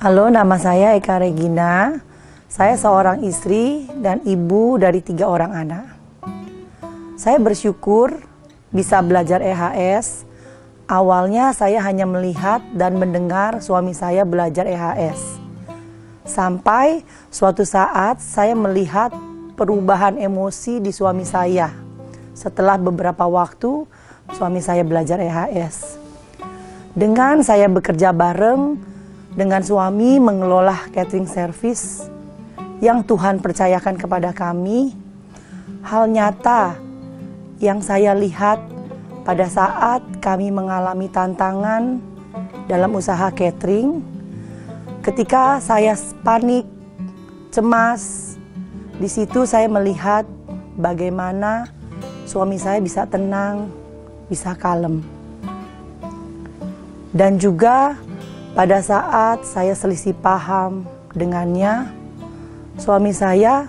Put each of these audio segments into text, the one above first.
Halo, nama saya Eka Regina. Saya seorang istri dan ibu dari 3 orang anak. Saya bersyukur bisa belajar EHS. Awalnya saya hanya melihat dan mendengar suami saya belajar EHS. Sampai suatu saat saya melihat perubahan emosi di suami saya. Setelah beberapa waktu suami saya belajar EHS. Dengan saya bekerja bareng dengan suami mengelola catering service yang Tuhan percayakan kepada kami, hal nyata yang saya lihat pada saat kami mengalami tantangan dalam usaha catering, ketika saya panik, cemas, di situ saya melihat bagaimana suami saya bisa tenang, bisa kalem. Dan juga pada saat saya selisih paham dengannya, suami saya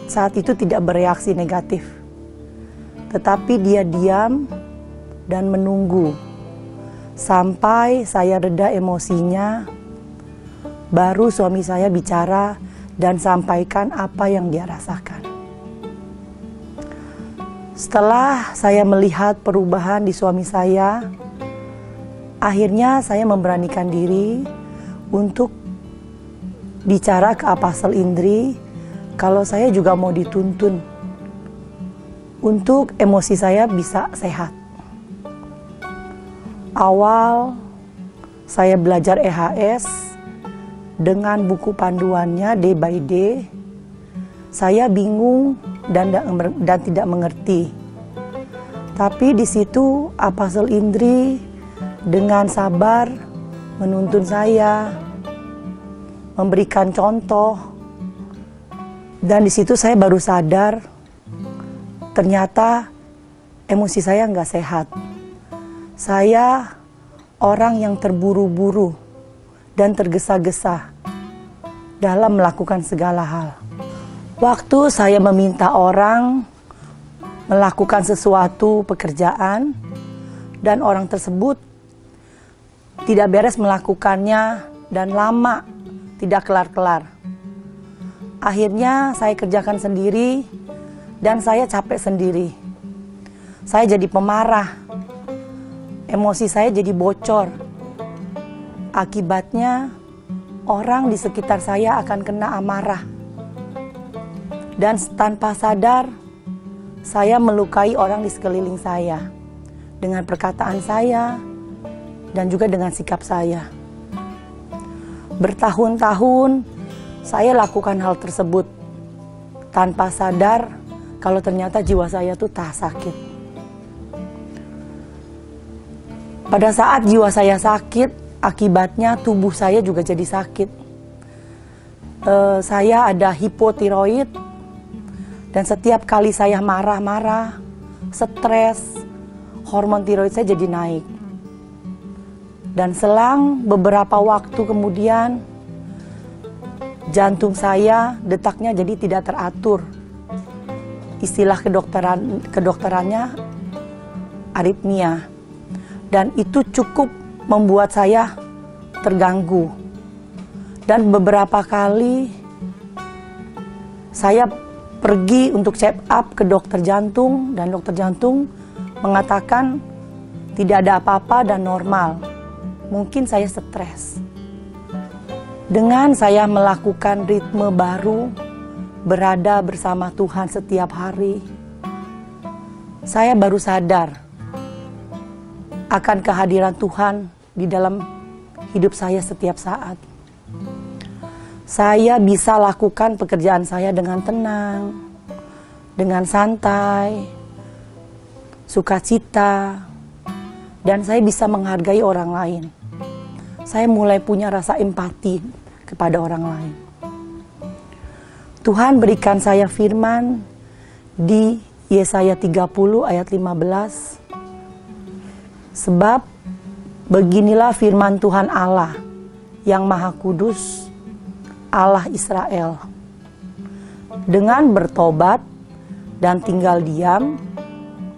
saat itu tidak bereaksi negatif. Tetapi dia diam dan menunggu. Sampai saya reda emosinya, baru suami saya bicara dan sampaikan apa yang dia rasakan. Setelah saya melihat perubahan di suami saya, akhirnya saya memberanikan diri untuk bicara ke Apostle Indri kalau saya juga mau dituntun untuk emosi saya bisa sehat. Awal saya belajar EHS dengan buku panduannya day by day, saya bingung dan tidak mengerti. Tapi di situ Apostle Indri dengan sabar menuntun saya, memberikan contoh, dan di situ saya baru sadar ternyata emosi saya nggak sehat. Saya orang yang terburu-buru dan tergesa-gesa dalam melakukan segala hal. Waktu saya meminta orang melakukan sesuatu pekerjaan dan orang tersebut tidak beres melakukannya dan lama, tidak kelar-kelar. Akhirnya saya kerjakan sendiri dan saya capek sendiri. Saya jadi pemarah, emosi saya jadi bocor. Akibatnya orang di sekitar saya akan kena amarah. Dan tanpa sadar, saya melukai orang di sekeliling saya dengan perkataan saya, dan juga dengan sikap saya. Bertahun-tahun saya lakukan hal tersebut tanpa sadar kalau ternyata jiwa saya tuh tak sakit. Pada saat jiwa saya sakit, akibatnya tubuh saya juga jadi sakit. Saya ada hipotiroid dan setiap kali saya marah-marah, stres, hormon tiroid saya jadi naik. Dan selang beberapa waktu kemudian, jantung saya detaknya jadi tidak teratur. Istilah kedokterannya aritmia. Dan itu cukup membuat saya terganggu. Dan beberapa kali saya pergi untuk check up ke dokter jantung, dan dokter jantung mengatakan tidak ada apa-apa dan normal. Mungkin saya stres. Dengan saya melakukan ritme baru, berada bersama Tuhan setiap hari, saya baru sadar akan kehadiran Tuhan di dalam hidup saya setiap saat. Saya bisa lakukan pekerjaan saya dengan tenang, dengan santai, sukacita, dan saya bisa menghargai orang lain. Saya mulai punya rasa empati kepada orang lain. Tuhan berikan saya firman di Yesaya 30 ayat 15. Sebab beginilah firman Tuhan Allah yang Maha Kudus, Allah Israel. Dengan bertobat dan tinggal diam,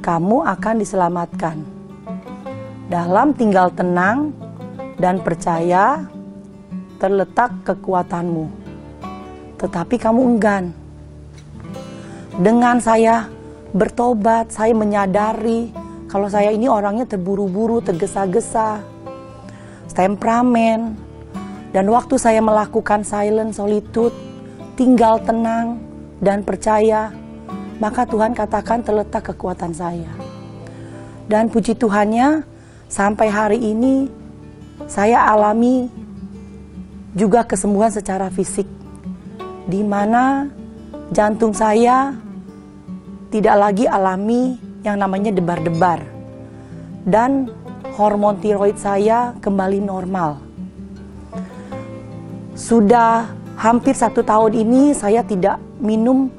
kamu akan diselamatkan. Dalam tinggal tenang dan percaya, terletak kekuatanmu, tetapi kamu enggan. Dengan saya bertobat, saya menyadari kalau saya ini orangnya terburu-buru, tergesa-gesa, temperamen. Dan waktu saya melakukan silent solitude, tinggal tenang dan percaya, maka Tuhan katakan terletak kekuatan saya. Dan puji Tuhannya, sampai hari ini saya alami juga kesembuhan secara fisik, di mana jantung saya tidak lagi alami yang namanya debar-debar, dan hormon tiroid saya kembali normal. Sudah hampir 1 tahun ini saya tidak minum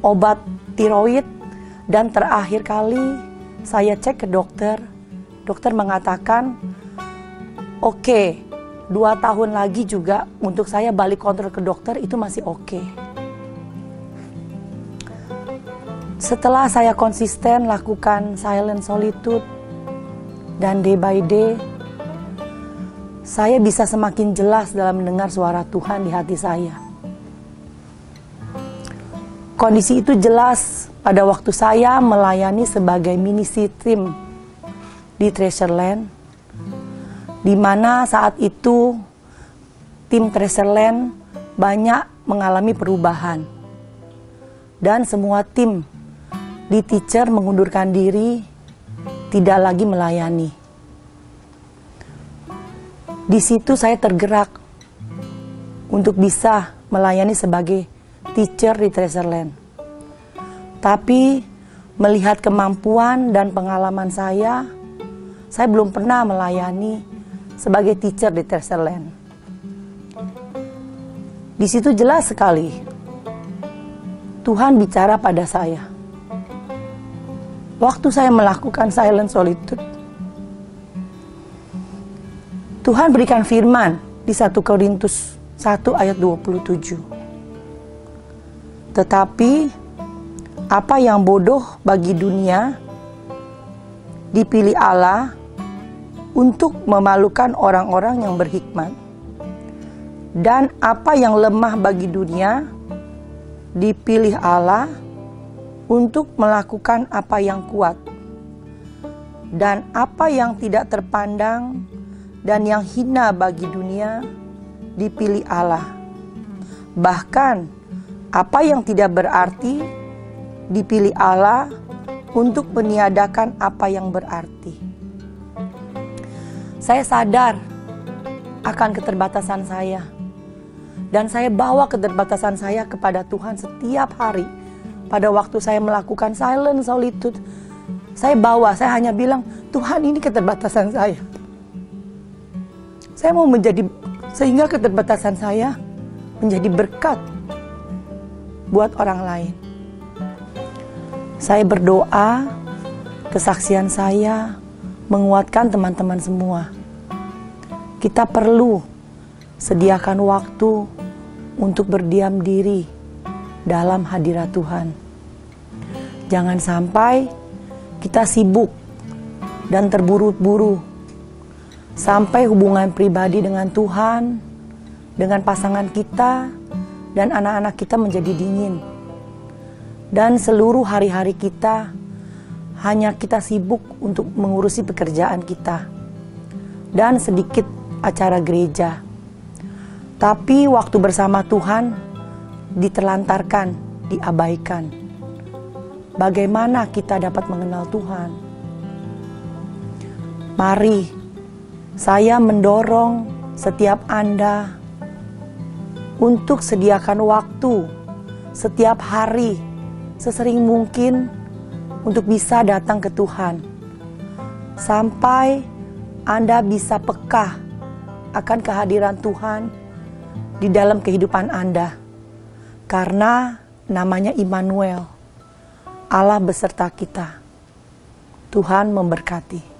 obat tiroid, dan terakhir kali saya cek ke dokter, dokter mengatakan oke, 2 tahun lagi juga untuk saya balik kontrol ke dokter itu masih oke. Setelah saya konsisten lakukan silent solitude dan day by day, saya bisa semakin jelas dalam mendengar suara Tuhan di hati saya. Kondisi itu jelas pada waktu saya melayani sebagai ministry team di Treasureland, di mana saat itu tim Treasureland banyak mengalami perubahan, dan semua tim di teacher mengundurkan diri, tidak lagi melayani. Di situ saya tergerak untuk bisa melayani sebagai teacher di Treasureland. Tapi melihat kemampuan dan pengalaman saya belum pernah melayani sebagai teacher di Treasureland. Di situ jelas sekali Tuhan bicara pada saya. Waktu saya melakukan silent solitude, Tuhan berikan firman di 1 Korintus 1 ayat 27. Tetapi apa yang bodoh bagi dunia dipilih Allah untuk memalukan orang-orang yang berhikmat. Dan apa yang lemah bagi dunia dipilih Allah untuk melakukan apa yang kuat. Dan apa yang tidak terpandang dan yang hina bagi dunia dipilih Allah. Bahkan apa yang tidak berarti dipilih Allah untuk meniadakan apa yang berarti. Saya sadar akan keterbatasan saya, dan saya bawa keterbatasan saya kepada Tuhan setiap hari. Pada waktu saya melakukan silent solitude, saya hanya bilang, Tuhan, ini keterbatasan saya. Saya mau sehingga keterbatasan saya menjadi berkat buat orang lain. Saya berdoa, kesaksian saya menguatkan teman-teman semua. Kita perlu sediakan waktu untuk berdiam diri dalam hadirat Tuhan. Jangan sampai kita sibuk dan terburu-buru sampai hubungan pribadi dengan Tuhan, dengan pasangan kita, dan anak-anak kita menjadi dingin. Dan seluruh hari-hari kita hanya kita sibuk untuk mengurusi pekerjaan kita dan sedikit acara gereja. Tapi waktu bersama Tuhan diterlantarkan, diabaikan. Bagaimana kita dapat mengenal Tuhan? Mari saya mendorong setiap Anda untuk sediakan waktu setiap hari sesering mungkin untuk bisa datang ke Tuhan, sampai Anda bisa peka akan kehadiran Tuhan di dalam kehidupan Anda, karena namanya Immanuel, Allah beserta kita. Tuhan memberkati.